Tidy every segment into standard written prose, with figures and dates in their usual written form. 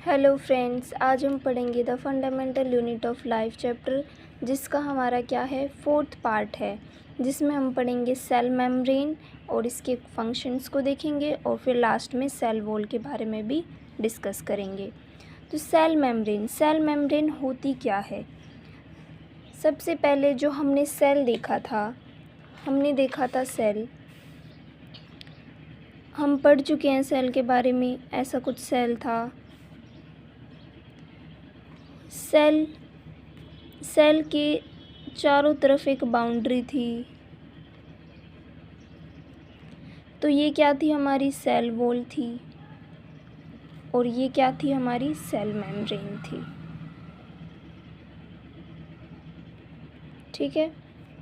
Hello friends, आज हम पढ़ेंगे the fundamental unit of life chapter, जिसका हमारा क्या है, 4th पार्ट है, जिसमें हम पढ़ेंगे सेल मेम्ब्रेन और इसके फंक्शंस को देखेंगे और फिर लास्ट में सेल वॉल के बारे में भी डिस्कस करेंगे। तो सेल मेम्ब्रेन होती क्या है। सबसे पहले जो हमने सेल देखा था, हमने देखा था सेल, हम पढ़ चुके हैं सेल के बारे में। ऐसा कुछ सेल था। सेल के चारों तरफ एक बाउंड्री थी, तो ये क्या थी, हमारी सेल वॉल थी, और ये क्या थी, हमारी सेल मेम्ब्रेन थी। ठीक है,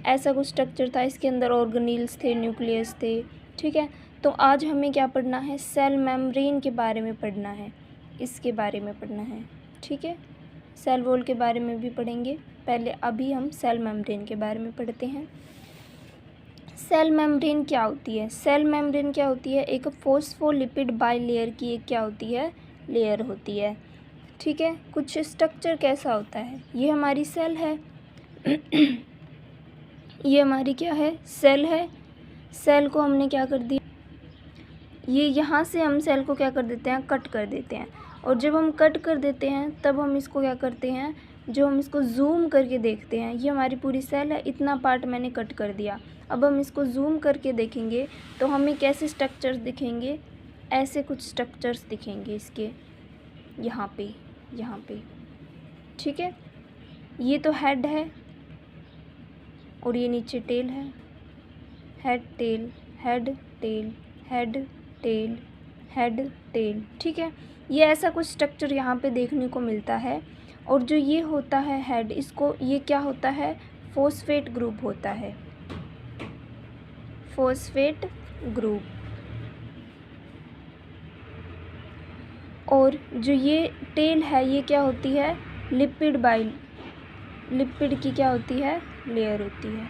ऐसा कुछ स्ट्रक्चर था। इसके अंदर ऑर्गेनील्स थे, न्यूक्लियस थे। ठीक है, तो आज हमें क्या पढ़ना है, सेल मेम्ब्रेन के बारे में पढ़ना है, इसके बारे में पढ़ना है। ठीक है, सेल वॉल के बारे में भी पढ़ेंगे, पहले अभी हम सेल मेम्ब्रेन के बारे में पढ़ते हैं। सेल मेम्ब्रेन क्या होती है। सेल मेम्ब्रेन क्या होती है, एक फॉस्फोलिपिड बाइलेयर की एक क्या होती है, लेयर होती है। ठीक है, कुछ स्ट्रक्चर कैसा होता है, ये हमारी सेल है ये हमारी क्या है, सेल है। सेल को हमने क्या कर दिया, ये यहाँ से हम सेल को क्या कर देते हैं, कट कर देते हैं। और जब हम कट कर देते हैं तब हम इसको क्या करते हैं, जो हम इसको जूम करके देखते हैं, ये हमारी पूरी सेल है, इतना पार्ट मैंने कट कर दिया। अब हम इसको जूम करके देखेंगे तो हमें कैसे स्ट्रक्चर्स दिखेंगे, ऐसे कुछ स्ट्रक्चर्स दिखेंगे इसके, यहाँ पे। ठीक है, ये तो हेड है और ये नीचे टेल है, head tail, head tail, head tail, head tail. ठीक है, ये ऐसा कुछ स्ट्रक्चर यहाँ पे देखने को मिलता है। और जो ये होता है हेड, इसको ये क्या होता है, फॉस्फेट ग्रुप होता है, फॉस्फेट ग्रुप। और जो ये टेल है, ये क्या होती है, लिपिड की क्या होती है, लेयर होती है।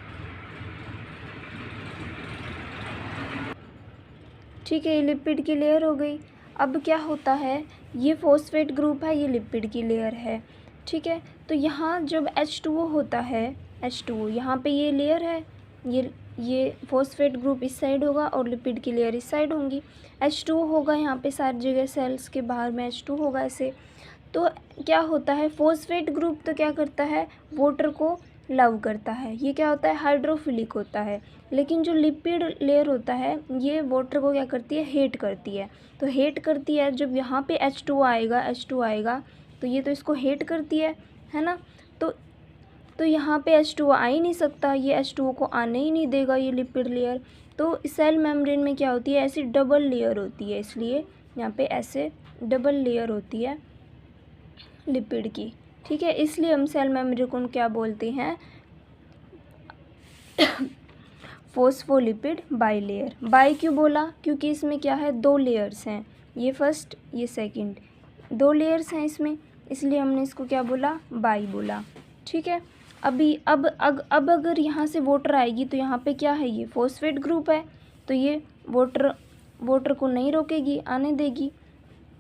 ठीक है, ये लिपिड की लेयर हो गई। अब क्या होता है, ये फॉस्फेट ग्रुप है, ये लिपिड की लेयर है। ठीक है, तो यहाँ जब H2O होता है, H2O यहाँ पे ये लेयर है, ये फॉस्फेट ग्रुप इस साइड होगा और लिपिड की लेयर इस साइड होंगी। H2O होगा यहाँ पे सारी जगह, सेल्स के बाहर में H2 होगा ऐसे। तो क्या होता है, फॉस्फेट ग्रुप तो क्या करता है, वाटर को लव करता है, ये क्या होता है, हाइड्रोफिलिक होता है। लेकिन जो लिपिड लेयर होता है, ये वाटर को क्या करती है, हेट करती है। तो हेट करती है, जब यहाँ पे H2 आएगा तो ये तो इसको हेट करती है ना। तो यहाँ पे H2 आ ही नहीं सकता, ये H2 को आने ही नहीं देगा, ये लिपिड लेयर। तो सेल मेम्ब्रेन में क्या होती है, ऐसी डबल लेयर होती है, इसलिए यहाँ पे ऐसे डबल लेयर होती है लिपिड की। ठीक है, इसलिए हम सेल मेम्ब्रेन को क्या बोलते हैं, फॉस्फोलिपिड बाइलेयर। बाई क्यों बोला, क्योंकि इसमें क्या है, 2 लेयर्स हैं, ये फर्स्ट ये सेकंड, 2 लेयर्स हैं इसमें, इसलिए हमने इसको क्या बोला, बाई बोला। ठीक है, अब अगर यहाँ से वाटर आएगी तो यहाँ पे क्या है, ये फॉस्फेट ग्रुप है, तो ये वाटर को नहीं रोकेगी, आने देगी।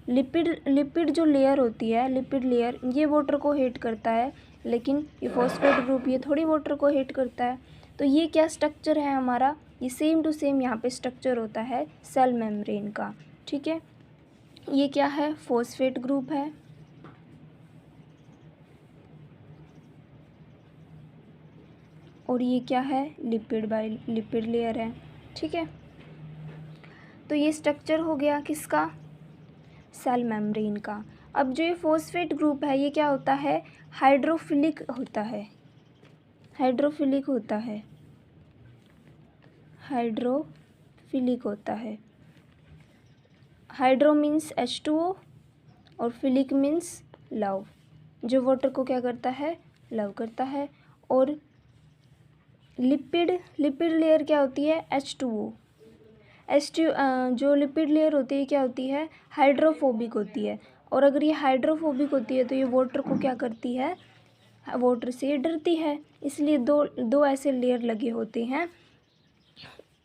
लिपिड जो लेयर होती है, लिपिड लेयर, ये वाटर को हेट करता है, लेकिन ये फॉस्फेट ग्रुप ये थोड़ी वाटर को हेट करता है। तो ये क्या स्ट्रक्चर है हमारा, ये सेम टू सेम यहाँ पे स्ट्रक्चर होता है सेल मेम्ब्रेन का। ठीक है, ये क्या है, फॉस्फेट ग्रुप है, और ये क्या है, लिपिड लेयर है। ठीक है, तो ये स्ट्रक्चर हो गया किसका, सेल मेम्ब्रेन का। अब जो ये फॉस्फेट ग्रुप है, ये क्या होता है, हाइड्रोफिलिक होता है, हाइड्रोफिलिक होता है, हाइड्रोफिलिक होता है। हाइड्रो मीन्स H2O और फिलिक मीन्स लव, जो वाटर को क्या करता है, लव करता है। और लिपिड लेयर क्या होती है, H2O। जो लिपिड लेयर होती है क्या होती है, हाइड्रोफोबिक होती है। और अगर ये हाइड्रोफोबिक होती है तो ये वाटर को क्या करती है, वाटर से डरती है, इसलिए दो ऐसे लेयर लगे होते हैं।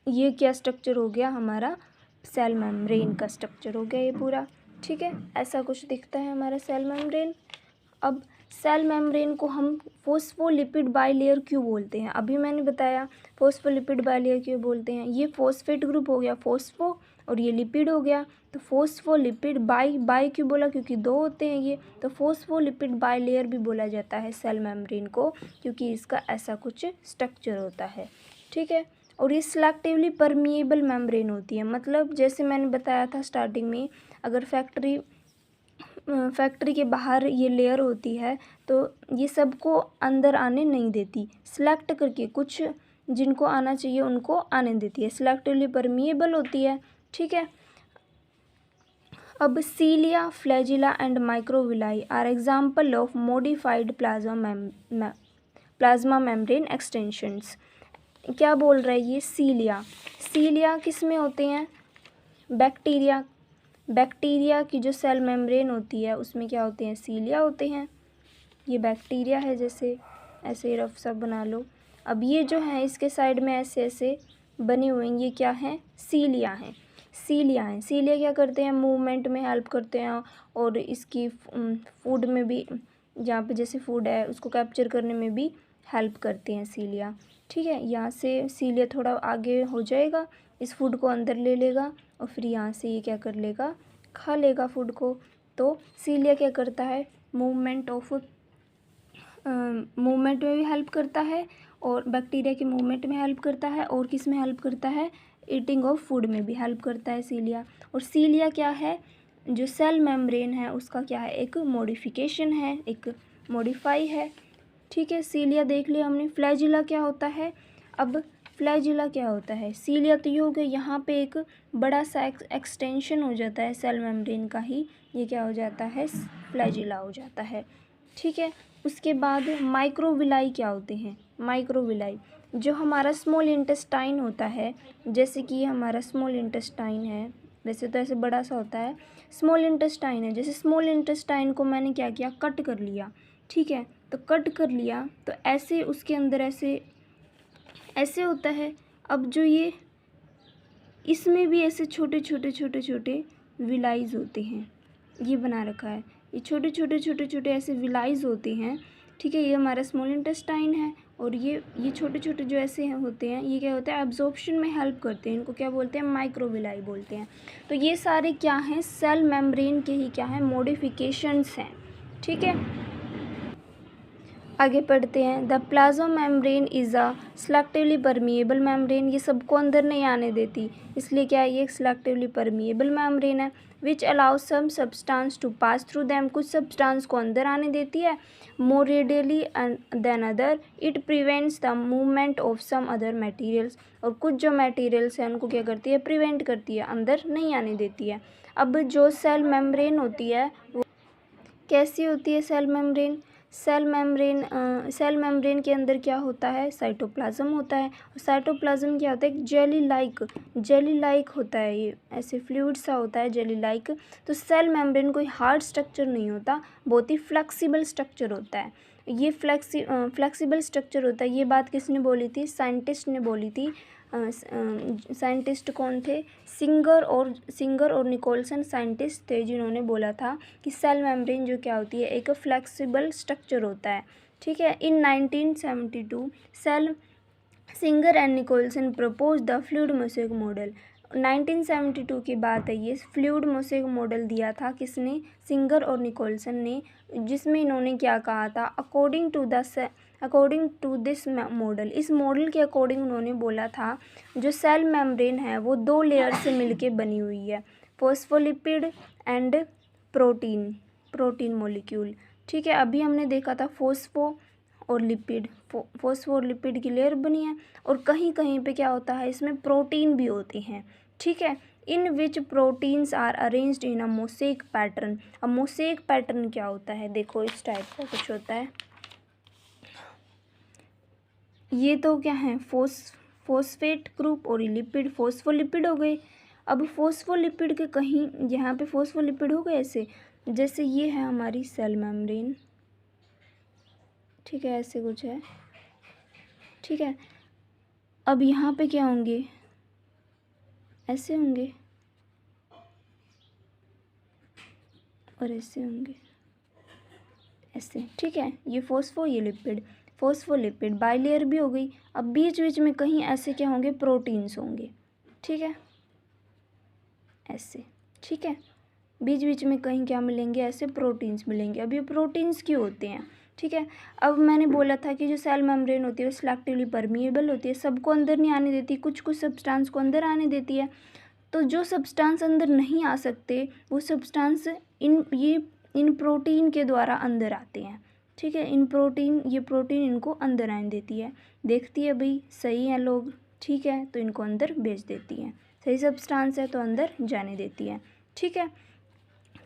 ये क्या स्ट्रक्चर हो गया, हमारा सेल मेम्ब्रेन का स्ट्रक्चर हो गया ये पूरा। ठीक है, ऐसा कुछ दिखता है हमारा सेल मेम्ब्रेन। अब सेल मेम्ब्रेन को हम फोस्फोलिपिड बाइलेयर क्यों बोलते हैं, अभी मैंने बताया फोस्फोलिपिड बाइलेयर क्यों बोलते हैं। ये फॉस्फेट ग्रुप हो गया फोस्फो, और ये लिपिड हो गया, तो फोस्फोलिपिड बाई क्यों बोला, क्योंकि दो होते हैं ये, तो फोस्फोलिपिड बाइलेयर भी बोला जाता है सेल मेम्ब्रेन को, क्योंकि इसका ऐसा कुछ स्ट्रक्चर होता है। ठीक है, और ये सिलेक्टिवली परमिएबल मेम्ब्रेन होती है, मतलब जैसे मैंने बताया था स्टार्टिंग में, अगर फैक्ट्री के बाहर ये लेयर होती है तो ये सबको अंदर आने नहीं देती, सिलेक्ट करके कुछ जिनको आना चाहिए उनको आने देती है, सिलेक्टिवली परमिएबल होती है। ठीक है, अब cilia, flagella and microvilli are example of modified plasma membrane extensions. क्या बोल रहा है ये, सीलिया किस में होते हैं, बैक्टीरिया की जो सेल मेम्ब्रेन होती है उसमें क्या होते हैं, सीलिया होते हैं। ये बैक्टीरिया है, जैसे ऐसे रफ सा बना लो। अब ये जो है इसके साइड में ऐसे ऐसे बने हुए हैं, ये क्या हैं, सीलिया हैं। सीलिया क्या करते हैं, मूवमेंट में हेल्प करते हैं, और इसकी फूड में भी, जहाँ पे जैसे फूड है उसको कैप्चर करने में भी हेल्प करते हैं सीलिया। ठीक है, यहाँ से सीलिया थोड़ा आगे हो जाएगा, इस फूड को अंदर ले लेगा, और फिर यहाँ से ये क्या कर लेगा, खा लेगा फूड को। तो सीलिया क्या करता है, मूवमेंट में भी हेल्प करता है, और बैक्टीरिया के मूवमेंट में हेल्प करता है, और किस में हेल्प करता है, ईटिंग ऑफ फूड में भी हेल्प करता है सीलिया। और सीलिया क्या है, जो सेल मेम्ब्रेन है उसका क्या है, एक मॉडिफिकेशन है, एक मॉडिफाई है। ठीक है, सीलिया देख लिया हमने। फ्लैजिला क्या होता है, अब फ्लैजिला क्या होता है, सीलिया तो ये हो गया, यहाँ पे एक बड़ा सा एक्सटेंशन हो जाता है सेल मेम्ब्रेन का ही, ये क्या हो जाता है, फ्लैजिला हो जाता है। ठीक है, उसके बाद माइक्रोविलाई क्या होते हैं, माइक्रोविलाई जो हमारा स्मॉल इंटेस्टाइन होता है, जैसे कि हमारा स्मॉल इंटेस्टाइन है, वैसे तो ऐसे बड़ा सा होता है, स्मॉल इंटेस्टाइन है, जैसे स्मॉल इंटेस्टाइन को मैंने क्या किया, कट कर लिया। ठीक है, तो कट कर लिया तो ऐसे उसके अंदर ऐसे होता है। अब जो ये इसमें भी ऐसे छोटे छोटे विलाइज होते हैं, ये बना रखा है, ये छोटे छोटे ऐसे विलाइज होते हैं। ठीक है, ये हमारा स्मॉल इंटेस्टाइन है, और ये छोटे छोटे जो ऐसे होते हैं, ये क्या होता है, एब्जॉर्प्शन में हेल्प करते हैं, इनको क्या बोलते हैं, माइक्रोविलाई बोलते हैं। तो ये सारे क्या हैं, सेल मेम्ब्रेन के ही क्या हैं, मॉडिफिकेशंस हैं। ठीक है, आगे पढ़ते हैं। The plasma membrane is a selectively permeable membrane, ये सबको अंदर नहीं आने देती, इसलिए क्या है, ये एक सिलेक्टिवली परमिएबल मेम्ब्रेन है। Which allow some substance to pass through them, कुछ सब्सटेंस को अंदर आने देती है, more readily than other. It prevents the movement of some other materials, और कुछ जो मटेरियल्स हैं उनको क्या करती है, प्रिवेंट करती है, अंदर नहीं आने देती है। अब जो सेल मेम्ब्रेन होती है वो कैसी होती है, सेल मेम्ब्रेन के अंदर क्या होता है, साइटोप्लाज्म होता है, और साइटोप्लाज्म क्या होता है, एक जेली लाइक होता है, ये ऐसे फ्लूइड सा होता है, जेली लाइक। तो सेल मेम्ब्रेन कोई हार्ड स्ट्रक्चर नहीं होता, बहुत ही फ्लेक्सिबल स्ट्रक्चर होता है। ये फ्लेक्सिबल स्ट्रक्चर होता है, ये बात किसने बोली थी, साइंटिस्ट ने बोली थी। साइंटिस्ट कौन थे, सिंगर और निकोलसन साइंटिस्ट थे, जिन्होंने बोला था कि सेल मेम्ब्रेन जो क्या होती है, एक फ्लेक्सिबल स्ट्रक्चर होता है। ठीक है, in 1972 Singer and Nicolson propose the fluid mosaic model. 1972 की बात है, ये फ्लूइड मोसेक मॉडल दिया था किसने, सिंगर और निकोलसन ने, जिसमें इन्होंने क्या कहा था, अकॉर्डिंग टू दिस मॉडल, इस मॉडल के अकॉर्डिंग उन्होंने बोला था जो सेल मेम्ब्रेन है वो दो लेयर से मिलके बनी हुई है, फॉस्फोलिपिड एंड प्रोटीन मॉलिक्यूल। ठीक है, अभी हमने देखा था फोस्फो और लिपिड की लेयर बनी है, और कहीं कहीं पे क्या होता है, इसमें प्रोटीन भी होती हैं। ठीक है, in which proteins are arranged in a mosaic pattern. अब मोसेक पैटर्न क्या होता है, देखो इस टाइप का कुछ होता है, ये तो क्या है, फोस्फेट ग्रुप, और लिपिड फोस्फोलिपिड हो गए। अब फोस्फोलिपिड के कहीं यहाँ पे फोस्फोलिपिड हो गए ऐसे, जैसे ये है हमारी सेल मेम्ब्रेन। ठीक है, ऐसे कुछ है। ठीक है, अब यहाँ पे क्या होंगे, ऐसे होंगे। और ऐसे होंगे, ऐसे, ठीक है। ये फॉस्फो, ये लिपिड, फॉस्फोलिपिड, बाइलेयर भी हो गई। अब बीच बीच में कहीं ऐसे क्या होंगे, प्रोटीन्स होंगे, ठीक है, ऐसे, ठीक है। बीच बीच में कहीं क्या मिलेंगे, ऐसे प्रोटीन्स मिलेंगे। अब ये प्रोटीन्स क्यों होते हैं, ठीक है। अब मैंने बोला था कि जो सेल मेम्ब्रेन होती है वो सिलेक्टिवली परमिएबल होती है, सबको अंदर नहीं आने देती, कुछ कुछ सब्सटेंस को अंदर आने देती है। तो जो सब्सटेंस अंदर नहीं आ सकते वो सब्सटेंस इन प्रोटीन के द्वारा अंदर आते हैं, ठीक है। ये प्रोटीन इनको अंदर आने देती है, देखती है भाई सही है लोग, ठीक है, तो इनको अंदर भेज देती है। सही सब्सटेंस है तो अंदर जाने देती है, ठीक है।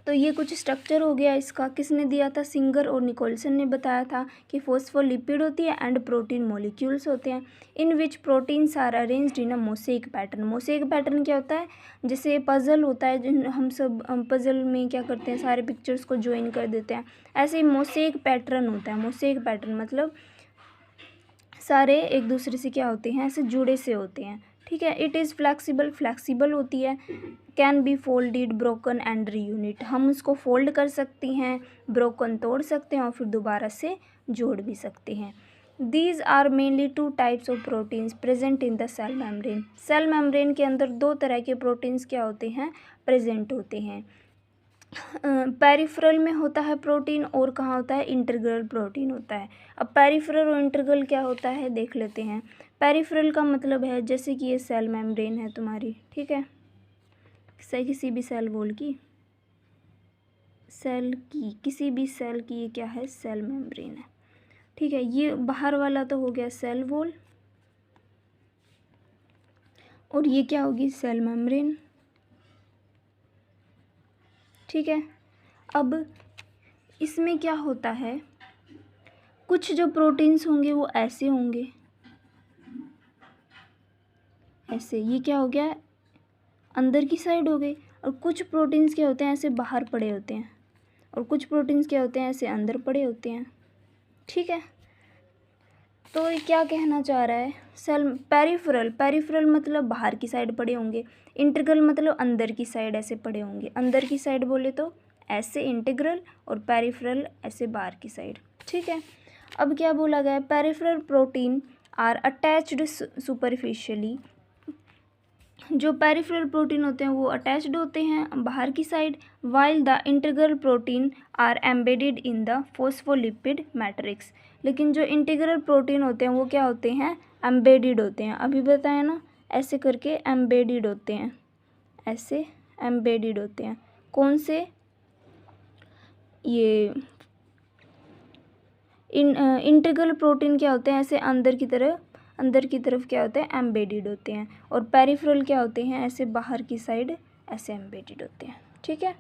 तो ये कुछ स्ट्रक्चर हो गया इसका। किसने दिया था, सिंगर और निकोलसन ने बताया था कि फॉस्फोलिपिड होती है एंड प्रोटीन मॉलिक्यूल्स होते हैं, in which proteins are arranged in a mosaic pattern. Mosaic pattern क्या होता है, जैसे पजल होता है, जिन हम सब पजल में क्या करते हैं, सारे पिक्चर्स को ज्वाइन कर देते हैं, ऐसे ही मोसेक पैटर्न होता है। मोसेक पैटर्न मतलब सारे एक दूसरे से क्या होते हैं, ऐसे जुड़े से होते हैं, ठीक है। इट इज़ फ्लैक्सिबल, फ्लैक्सिबल होती है। Can be folded, broken and reunite, हम उसको फोल्ड कर सकती हैं, ब्रोकन तोड़ सकते हैं और फिर दोबारा से जोड़ भी सकते हैं। These are mainly 2 types of proteins present in the cell membrane. Cell membrane के अंदर 2 तरह के प्रोटीन्स क्या होते हैं, प्रेजेंट होते हैं। पेरिफेरल में होता है प्रोटीन और कहाँ होता है, इंटीग्रल प्रोटीन होता है। अब पेरिफेरल और इंटीग्रल क्या होता है देख लेते हैं। पेरिफेरल का मतलब है जैसे कि ये सेल मेम्ब्रेन है तुम्हारी, ठीक है, सही, किसी भी सेल वॉल की, किसी भी सेल की ये क्या है, सेल मेम्ब्रेन है, ठीक है। ये बाहर वाला तो हो गया सेल वॉल, और ये क्या होगी, सेल मेम्ब्रेन, ठीक है। अब इसमें क्या होता है, कुछ जो प्रोटीन्स होंगे वो ऐसे होंगे, ऐसे, ये क्या हो गया, अंदर की साइड हो गई। और कुछ प्रोटीन्स क्या होते हैं, ऐसे बाहर पड़े होते हैं, और कुछ प्रोटीन्स क्या होते हैं, ऐसे अंदर पड़े होते हैं, ठीक है। तो ये क्या कहना चाह रहा है, सेल पेरिफेरल मतलब बाहर की साइड पड़े होंगे, इंटीग्रल मतलब अंदर की साइड ऐसे पड़े होंगे। अंदर की साइड बोले तो ऐसे इंटीग्रल, और पेरिफेरल ऐसे बाहर की साइड, ठीक है। अब क्या बोला गया है, peripheral protein are attached superficially, जो पेरिफेरल प्रोटीन होते हैं वो अटैच्ड होते हैं बाहर की side, while the integral protein are embedded in the phospholipid matrix. लेकिन जो इंटीग्रल प्रोटीन होते हैं वो क्या होते हैं, एम्बेडेड होते हैं। अभी बताया ना, ऐसे करके एम्बेडेड होते हैं, ऐसे एम्बेडेड होते हैं। कौन से, ये इंटीग्रल प्रोटीन क्या होते हैं, ऐसे अंदर की तरफ क्या होते हैं, एम्बेडेड होते हैं। और पेरिफेरल क्या होते हैं, ऐसे बाहर की साइड ऐसे एम्बेडेड होते हैं, ठीक है।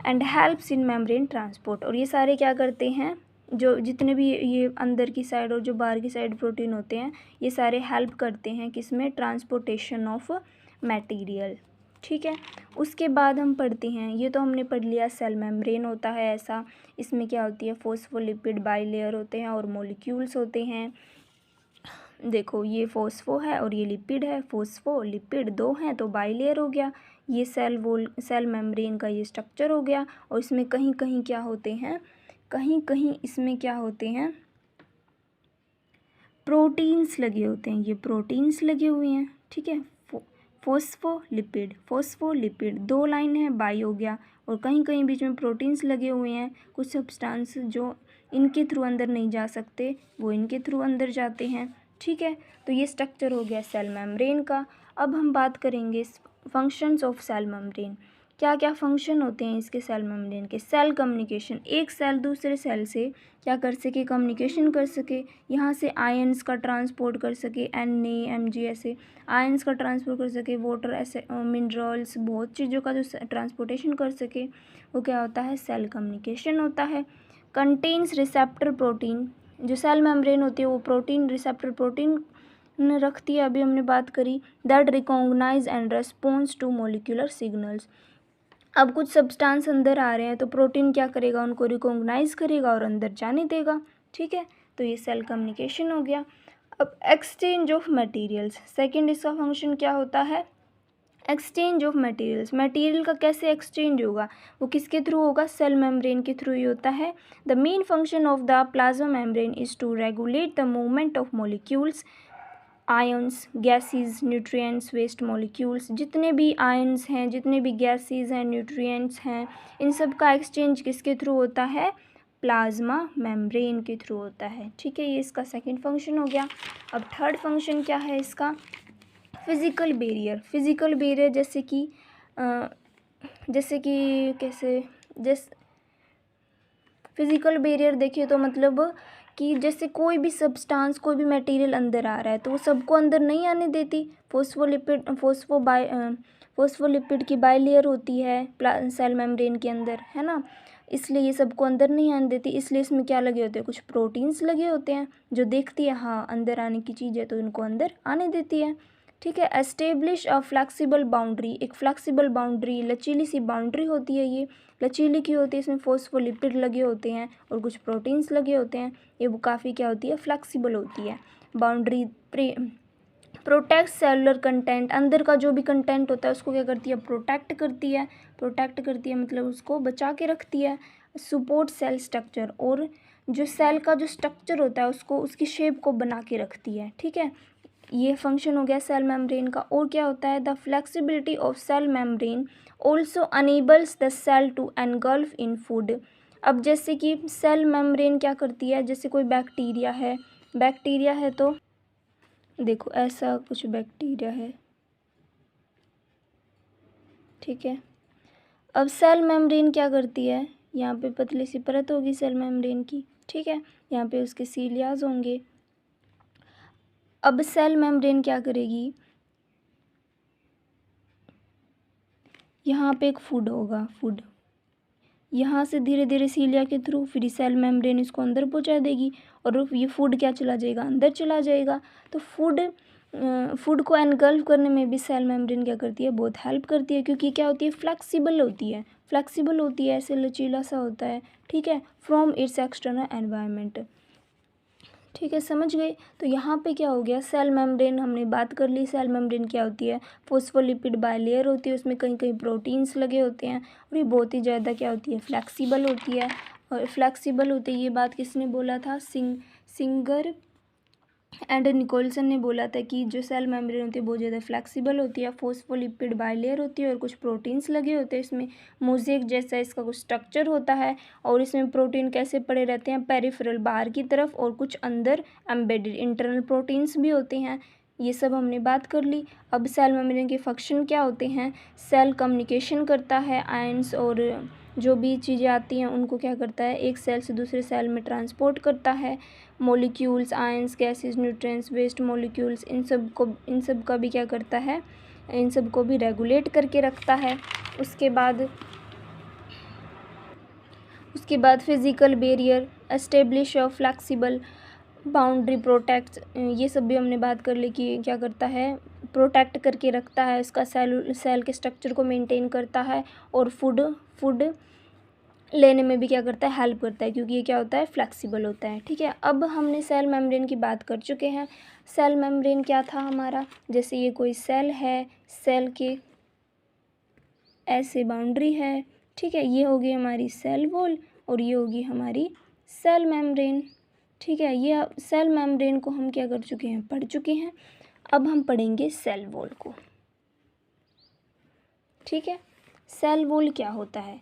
And helps in membrane transport, और ये सारे क्या करते हैं, जो जितने भी ये अंदर की साइड और जो बाहर की साइड प्रोटीन होते हैं, ये सारे हेल्प करते हैं किसमें, ट्रांसपोर्टेशन ऑफ मटेरियल, ठीक है। उसके बाद हम पढ़ते हैं, ये तो हमने पढ़ लिया, सेल मेम्ब्रेन होता है ऐसा, इसमें क्या होती है, फॉस्फोलिपिड बाइलेयर होते हैं और मॉलिक्यूल्स होते हैं। देखो ये फॉस्फो है और ये लिपिड है, फॉस्फो लिपिड 2 हैं तो बाइलेयर हो गया। ये सेल मेम्ब्रेन का ये स्ट्रक्चर हो गया। और इसमें कहीं कहीं क्या होते हैं, कहीं कहीं इसमें क्या होते हैं, प्रोटीन्स लगे होते हैं, ये प्रोटीन्स लगे हुए हैं, ठीक है। फॉस्फोलिपिड 2 लाइन है, बाई हो गया। और कहीं कहीं बीच में प्रोटीन्स लगे हुए हैं, कुछ सब्सटेंस जो इनके थ्रू अंदर नहीं जा सकते वो इनके थ्रू अंदर जाते हैं, ठीक है। तो ये स्ट्रक्चर हो गया सेल मेम्ब्रेन का। अब हम बात करेंगे फंक्शंस ऑफ सेल मेम्ब्रेन, क्या क्या फंक्शन होते हैं इसके सेल मेम्ब्रेन के। सेल कम्युनिकेशन, एक सेल दूसरे सेल से क्या कर सके, कम्युनिकेशन कर सके, यहाँ से आयंस का ट्रांसपोर्ट कर सके, Na, Mg ऐसे आयंस का ट्रांसपोर्ट कर सके, वाटर ऐसे मिनरल्स, बहुत चीज़ों का जो ट्रांसपोर्टेशन कर सके, वो क्या होता है, सेल कम्युनिकेशन होता है। कंटेन्स रिसेप्टर प्रोटीन, जो सेल मेम्ब्रेन होती है वो प्रोटीन, रिसेप्टर प्रोटीन रखती है, अभी हमने बात करी, that recognize and response to molecular signals. अब कुछ सब्सटेंस अंदर आ रहे हैं तो प्रोटीन क्या करेगा, उनको रिकॉग्नाइज करेगा और अंदर जाने देगा, ठीक है। तो ये सेल कम्युनिकेशन हो गया। अब एक्सचेंज ऑफ मटेरियल्स, सेकंड इसका फंक्शन क्या होता है, एक्सचेंज ऑफ मटेरियल्स, मटेरियल का कैसे एक्सचेंज होगा, वो किसके थ्रू होगा, सेल मेम्ब्रेन के थ्रू ही होता है। The main function of the plasma membrane is to regulate the movement of molecules, ions, gases, nutrients, waste molecules, जितने भी आयंस हैं, जितने भी गैसेस हैं, न्यूट्रिएंट्स हैं, इन सब का एक्सचेंज किसके थ्रू होता है, प्लाज्मा मेम्ब्रेन के थ्रू होता है। ठीक है, ये इसका सेकंड फंक्शन हो गया। अब थर्ड फंक्शन क्या है इसका, फिज़िकल बैरियर। फिज़िकल बैरियर जैसे कि कैसे, फिज़िकल बैरियर देखिए तो मतलब कि जैसे कोई भी सब्सटेंस, कोई भी मटेरियल अंदर आ रहा है तो वो सबको अंदर नहीं आने देती। फोस्फोलिपिड की बाइलेयर होती है सेल मेम्ब्रेन के अंदर, है ना, इसलिए ये सबको अंदर नहीं आने देती। इसलिए इसमें क्या लगे होते हैं, कुछ प्रोटीन्स लगे होते हैं जो देखती है हाँ अंदर आने की चीज़ है तो इनको अंदर आने देती है। ठीक है, एस्टेब्लिश अ फ्लेक्सिबल बाउंड्री, एक फ्लेक्सिबल बाउंड्री, लचीली सी बाउंड्री होती है, ये लचीली की होती है, इसमें फोस्फोलिपिड लगे होते हैं और कुछ प्रोटीन्स लगे होते हैं, ये वो काफ़ी क्या होती है, फ्लेक्सिबल होती है। बाउंड्री प्रोटेक्ट सेलुलर कंटेंट, अंदर का जो भी कंटेंट होता है उसको क्या करती है, प्रोटेक्ट करती है। प्रोटेक्ट करती है मतलब उसको बचा के रखती है। सपोर्ट सेल स्ट्रक्चर, और जो सेल का जो स्ट्रक्चर होता है उसको, उसकी शेप को बना के रखती है। ठीक है, ये फंक्शन हो गया सेल मेम्ब्रेन का। और क्या होता है, the flexibility of cell membrane also enables the cell to engulf in food. अब जैसे कि सेल मेम्ब्रेन क्या करती है, जैसे कोई बैक्टीरिया है तो देखो ऐसा कुछ बैक्टीरिया है, ठीक है। अब सेल मेम्ब्रेन क्या करती है, यहाँ पे पतली सी परत होगी सेल मेम्ब्रेन की, ठीक है, यहाँ पे उसके सीलियाज होंगे। अब सेल मेम्ब्रेन क्या करेगी, यहाँ पे एक फूड होगा, फूड यहाँ से धीरे धीरे सीलिया के थ्रू फिर सेल मेम्ब्रेन इसको अंदर पहुँचा देगी और ये फूड क्या चला जाएगा, अंदर चला जाएगा। तो फूड को एनगल्फ करने में भी सेल मेम्ब्रेन क्या करती है, बहुत हेल्प करती है, क्योंकि क्या होती है, फ्लेक्सिबल होती है, ऐसे लचीला सा होता है। ठीक है, फ्रॉम इट्स एक्सटर्नल एनवायरनमेंट। ठीक है, समझ गए। तो यहाँ पे क्या हो गया, सेल मेम्ब्रेन हमने बात कर ली। सेल मेम्ब्रेन क्या होती है, फोस्फोलिपिड बाइलेयर होती है, उसमें कहीं कहीं प्रोटीन्स लगे होते हैं और ये बहुत ही ज़्यादा क्या होती है, फ्लेक्सिबल होती है। और फ्लेक्सिबल होती है, ये बात किसने बोला था, सिंगर एंड निकोलसन ने बोला था कि जो सेल मेम्ब्रेन होती है बहुत ज़्यादा फ्लेक्सिबल होती है, फोस्फोलिपिड बाइलेयर होती है और कुछ प्रोटीन्स लगे होते हैं, इसमें मोज़ेक जैसा इसका कुछ स्ट्रक्चर होता है और इसमें प्रोटीन कैसे पड़े रहते हैं, पेरिफेरल बाहर की तरफ, और कुछ अंदर एम्बेडेड इंटरनल प्रोटीन्स भी होते हैं। ये सब हमने बात कर ली। अब सेल मेम्ब्रेन के फंक्शन क्या होते हैं, सेल कम्युनिकेशन करता है, आयंस और जो भी चीज़ें आती हैं उनको क्या करता है, एक सेल से दूसरे सेल में ट्रांसपोर्ट करता है। Molecules, ions, gases, nutrients, waste molecules, इन सब का भी क्या करता है, इन सब को भी रेगुलेट करके रखता है। उसके बाद physical barrier, establish of flexible boundary, protect, ये सब भी हमने बात कर ली कि क्या करता है, प्रोटेक्ट करके रखता है, इसका सेल के स्ट्रक्चर को मेंटेन करता है और फूड लेने में भी क्या करता है, हेल्प करता है, क्योंकि ये क्या होता है, फ्लेक्सिबल होता है। ठीक है, अब हमने सेल मेम्ब्रेन की बात कर चुके हैं। सेल मेम्ब्रेन क्या था हमारा, जैसे ये कोई सेल है, सेल के ऐसे बाउंड्री है, ठीक है, ये होगी हमारी सेल वॉल और ये होगी हमारी सेल मेम्ब्रेन। ठीक है, ये सेल मेम्ब्रेन को हम क्या कर चुके हैं, पढ़ चुके हैं। अब हम पढ़ेंगे सेल वॉल को। ठीक है, सेल वॉल क्या होता है,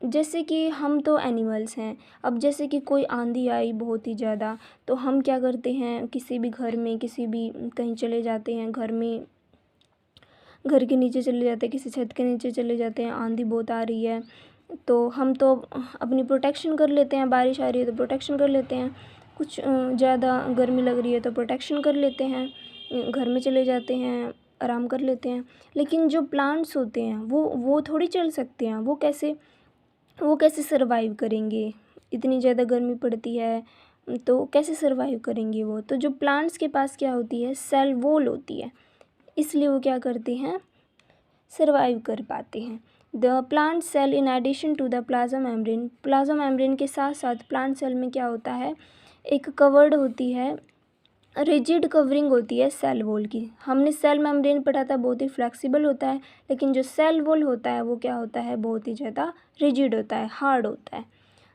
जैसे कि हम तो एनिमल्स हैं। अब जैसे कि कोई आंधी आई बहुत ही ज़्यादा, तो हम क्या करते हैं, किसी भी घर में, किसी भी कहीं चले जाते हैं, घर के नीचे चले जाते हैं, किसी छत के नीचे चले जाते हैं, आंधी बहुत आ रही है तो हम तो अपनी प्रोटेक्शन कर लेते हैं, बारिश आ रही है तो प्रोटेक्शन कर लेते हैं, कुछ ज़्यादा गर्मी लग रही है तो प्रोटेक्शन कर लेते हैं, घर में चले जाते हैं, आराम कर लेते हैं। लेकिन जो प्लांट्स होते हैं वो थोड़ी चल सकते हैं, वो कैसे सर्वाइव करेंगे, इतनी ज़्यादा गर्मी पड़ती है तो कैसे सर्वाइव करेंगे वो। तो जो प्लांट्स के पास क्या होती है, सेल वॉल होती है, इसलिए वो क्या करते हैं, सर्वाइव कर पाते हैं। The plant cell in addition to the plasma membrane के साथ साथ प्लांट सेल में क्या होता है, एक कवर्ड होती है रिजिड कवरिंग होती है सेल वॉल की। हमने सेल मेम्ब्रेन पढ़ा था, बहुत ही फ्लेक्सिबल होता है, लेकिन जो सेल वॉल होता है वो क्या होता है, बहुत ही ज़्यादा रिजिड होता है, हार्ड होता है।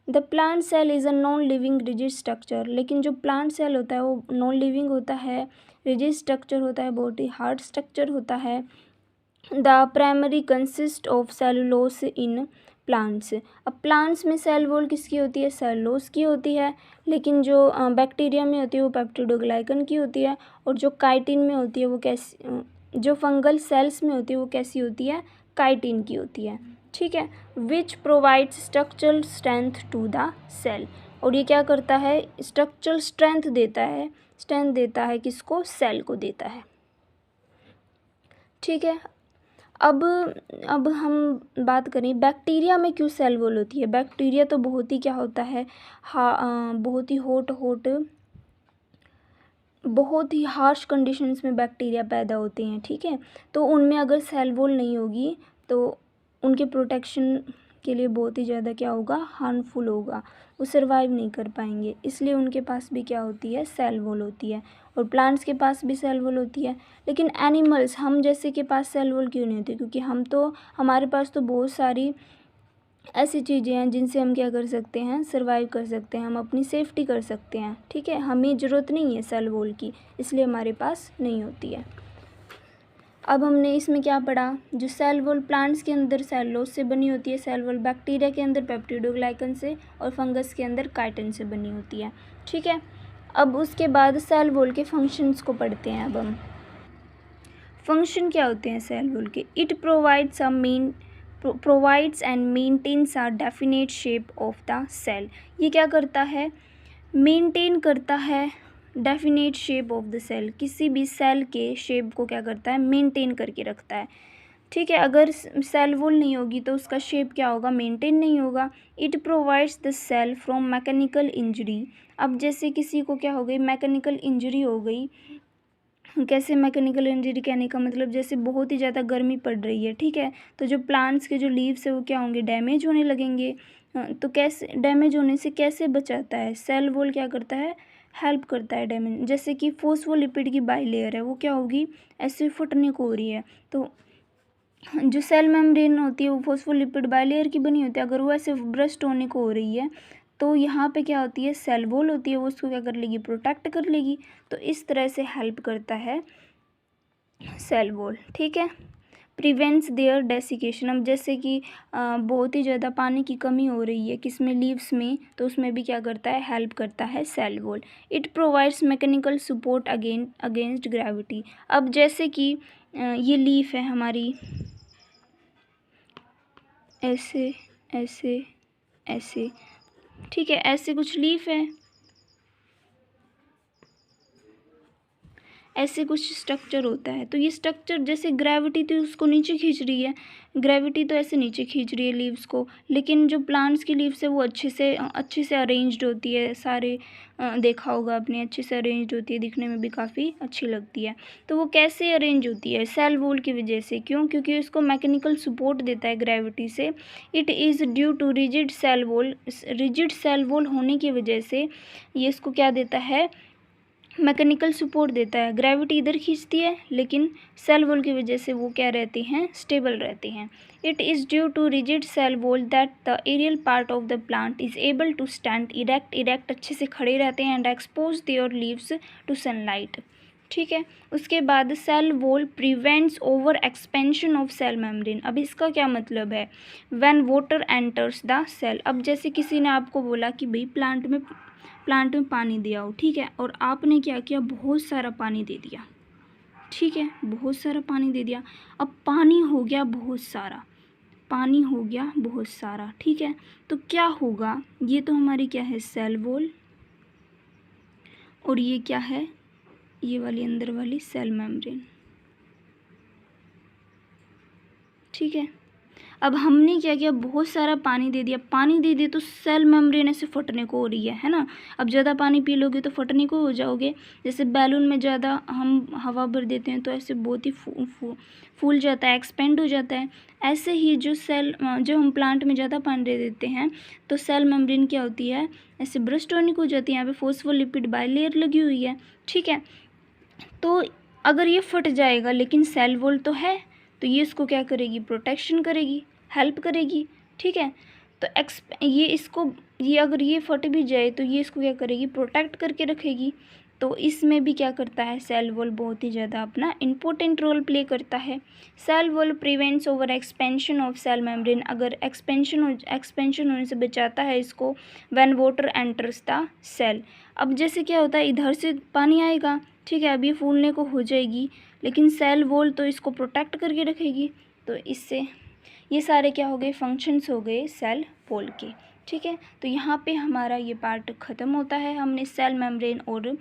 The plant cell is a non living rigid structure, लेकिन जो प्लांट सेल होता है वो नॉन लिविंग होता है, रिजिड स्ट्रक्चर होता है, बहुत ही हार्ड स्ट्रक्चर होता है। The primary consist of cellulose in plants. अब प्लांट्स में सेल वॉल किसकी होती है, सेलुलोस की होती है, लेकिन जो बैक्टीरिया में होती है वो पेप्टिडोग्लाइकन की होती है, और जो काइटिन में होती है वो कैसी, जो फंगल सेल्स में होती है वो कैसी होती है, काइटिन की होती है। ठीक है, which provides structural strength to the cell, और ये क्या करता है, स्ट्रक्चरल स्ट्रेंथ देता है किसको, सेल को देता है। ठीक है, अब हम बात करें बैक्टीरिया में क्यों सेल वॉल होती है। बैक्टीरिया तो बहुत ही क्या होता है, बहुत ही बहुत ही हार्श कंडीशंस में बैक्टीरिया पैदा होते हैं। ठीक है, तो उनमें अगर सेल वॉल नहीं होगी तो उनके प्रोटेक्शन के लिए बहुत ही ज़्यादा क्या होगा, हार्मफुल होगा, वो सर्वाइव नहीं कर पाएंगे, इसलिए उनके पास भी क्या होती है, सेल वॉल होती है। और प्लांट्स के पास भी सेल वॉल होती है, लेकिन एनिमल्स, हम जैसे के पास सेल वॉल क्यों नहीं होती, क्योंकि हमारे पास तो बहुत सारी ऐसी चीज़ें हैं जिनसे हम क्या कर सकते हैं, सर्वाइव कर सकते हैं, हम अपनी सेफ्टी कर सकते हैं। ठीक है, हमें ज़रूरत नहीं है सेल वॉल की, इसलिए हमारे पास नहीं होती है। अब हमने इसमें क्या पढ़ा, जो सेल वॉल प्लांट्स के अंदर सेलुलोज से बनी होती है, सेल वॉल बैक्टीरिया के अंदर पेप्टिडोग्लाइकन से, और फंगस के अंदर काइटिन से बनी होती है। ठीक है, अब उसके बाद सेल वॉल के फंक्शंस को पढ़ते हैं। अब हम फंक्शन क्या होते हैं सेल वॉल के, it provides and maintains a definite shape of the cell. ये क्या करता है, मेंटेन करता है definite shape of the cell, किसी भी सेल के शेप को क्या करता है, मेंटेन करके रखता है। ठीक है, अगर सेल वॉल नहीं होगी तो उसका शेप क्या होगा, मेंटेन नहीं होगा। It provides the cell from mechanical injury. अब जैसे किसी को क्या हो गई, मैकेनिकल इंजरी हो गई, कैसे मैकेनिकल इंजरी कहने का मतलब, जैसे बहुत ही ज़्यादा गर्मी पड़ रही है। ठीक है, तो जो प्लांट्स के जो लीव्स है वो क्या होंगे, डैमेज होने लगेंगे। तो कैसे डैमेज होने से कैसे बचाता है, सेल वॉल क्या करता है, हेल्प करता है डैमेज। जैसे कि फोस्फोलिपिड की बाइलेयर है, वो क्या होगी, ऐसे फटने को हो रही है, तो जो सेल मेम्ब्रेन होती है वो फोस्फोलिपिड बाइलेयर की बनी होती है, अगर वो ऐसे ब्रस्ट होने को हो रही है तो यहाँ पे क्या होती है, सेल वॉल होती है, वो उसको क्या कर लेगी, प्रोटेक्ट कर लेगी। तो इस तरह से हेल्प करता है सेल वॉल। ठीक है, प्रिवेंट्स देयर डेसिकेशन। अब जैसे कि बहुत ही ज़्यादा पानी की कमी हो रही है किसमें, लीव्स में, तो उसमें भी क्या करता है, हेल्प करता है cell wall. It provides mechanical support against gravity. अब जैसे कि ये लीफ है हमारी, ऐसे ऐसे ऐसे, ठीक है, ऐसे कुछ लीफ है, ऐसे कुछ स्ट्रक्चर होता है। तो ये स्ट्रक्चर, जैसे ग्रेविटी तो उसको नीचे खींच रही है, ग्रेविटी तो ऐसे नीचे खींच रही है लीव्स को, लेकिन जो प्लांट्स की लीव्स है वो अच्छे से अरेंज्ड होती है, सारे देखा होगा आपने, अच्छे से अरेंज्ड होती है, दिखने में भी काफ़ी अच्छी लगती है। तो वो कैसे अरेंज होती है, सेल वॉल की वजह से। क्यों, क्योंकि उसको मैकेनिकल सपोर्ट देता है ग्रेविटी से। It is due to rigid cell wall, rigid cell wall होने की वजह से ये इसको क्या देता है, मैकेनिकल सपोर्ट देता है। ग्रेविटी इधर खींचती है, लेकिन सेल वॉल की वजह से वो क्या रहते हैं, स्टेबल रहते हैं। It is due to rigid cell wall that the aerial part of the plant is able to stand erect अच्छे से खड़े रहते हैं, and expose their leaves to sunlight. ठीक है, उसके बाद cell wall prevents over expansion of cell membrane. अब इसका क्या मतलब है, when water enters the cell. अब जैसे किसी ने आपको बोला कि भाई प्लांट में पानी दिया हो, ठीक है, और आपने क्या किया, बहुत सारा पानी दे दिया। ठीक है, बहुत सारा पानी दे दिया, अब पानी हो गया बहुत सारा, पानी हो गया बहुत सारा। ठीक है, तो क्या होगा, ये तो हमारी क्या है, सेल वॉल, और ये क्या है, ये वाली अंदर वाली सेल मेम्ब्रेन। ठीक है, अब हमने क्या किया, बहुत सारा पानी दे दिया। पानी दे दिया तो सेल मेम्ब्रेन ऐसे फटने को हो रही है ना। अब ज़्यादा पानी पी लोगे तो फटने को हो जाओगे। जैसे बैलून में ज़्यादा हम हवा भर देते हैं तो ऐसे बहुत ही फूल जाता है, एक्सपेंड हो जाता है। ऐसे ही जो हम प्लांट में ज़्यादा पानी दे देते हैं तो सेल मेम्ब्रेन क्या होती है, ऐसे ब्रस्ट टॉनिक हो जाती है। यहाँ पे फॉस्फोलिपिड बाइलेयर लगी हुई है, ठीक है। तो अगर ये फट जाएगा लेकिन सेल वॉल तो है, तो ये इसको क्या करेगी, प्रोटेक्शन करेगी, हेल्प करेगी, ठीक है। तो ये अगर ये फट भी जाए तो ये इसको क्या करेगी, प्रोटेक्ट करके रखेगी। तो इसमें भी क्या करता है, सेल वॉल बहुत ही ज़्यादा अपना इम्पोर्टेंट रोल प्ले करता है। Cell wall prevents over expansion of cell membrane, अगर एक्सपेंशन होने से बचाता है इसको when water enters the cell. अब जैसे क्या होता है, इधर से पानी आएगा, ठीक है, अब ये फूलने को हो जाएगी, लेकिन सेल वॉल तो इसको प्रोटेक्ट करके रखेगी। तो इससे ये सारे क्या हो गए, फंक्शंस हो गए सेल वॉल के, ठीक है। तो यहाँ पे हमारा ये पार्ट ख़त्म होता है। हमने सेल मेम्ब्रेन और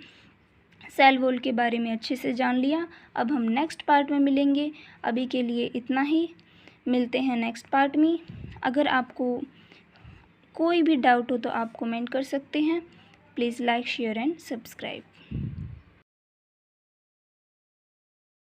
सेल वॉल के बारे में अच्छे से जान लिया। अब हम नेक्स्ट पार्ट में मिलेंगे। अभी के लिए इतना ही, मिलते हैं नेक्स्ट पार्ट में। अगर आपको कोई भी डाउट हो तो आप कमेंट कर सकते हैं। Please like, share and subscribe.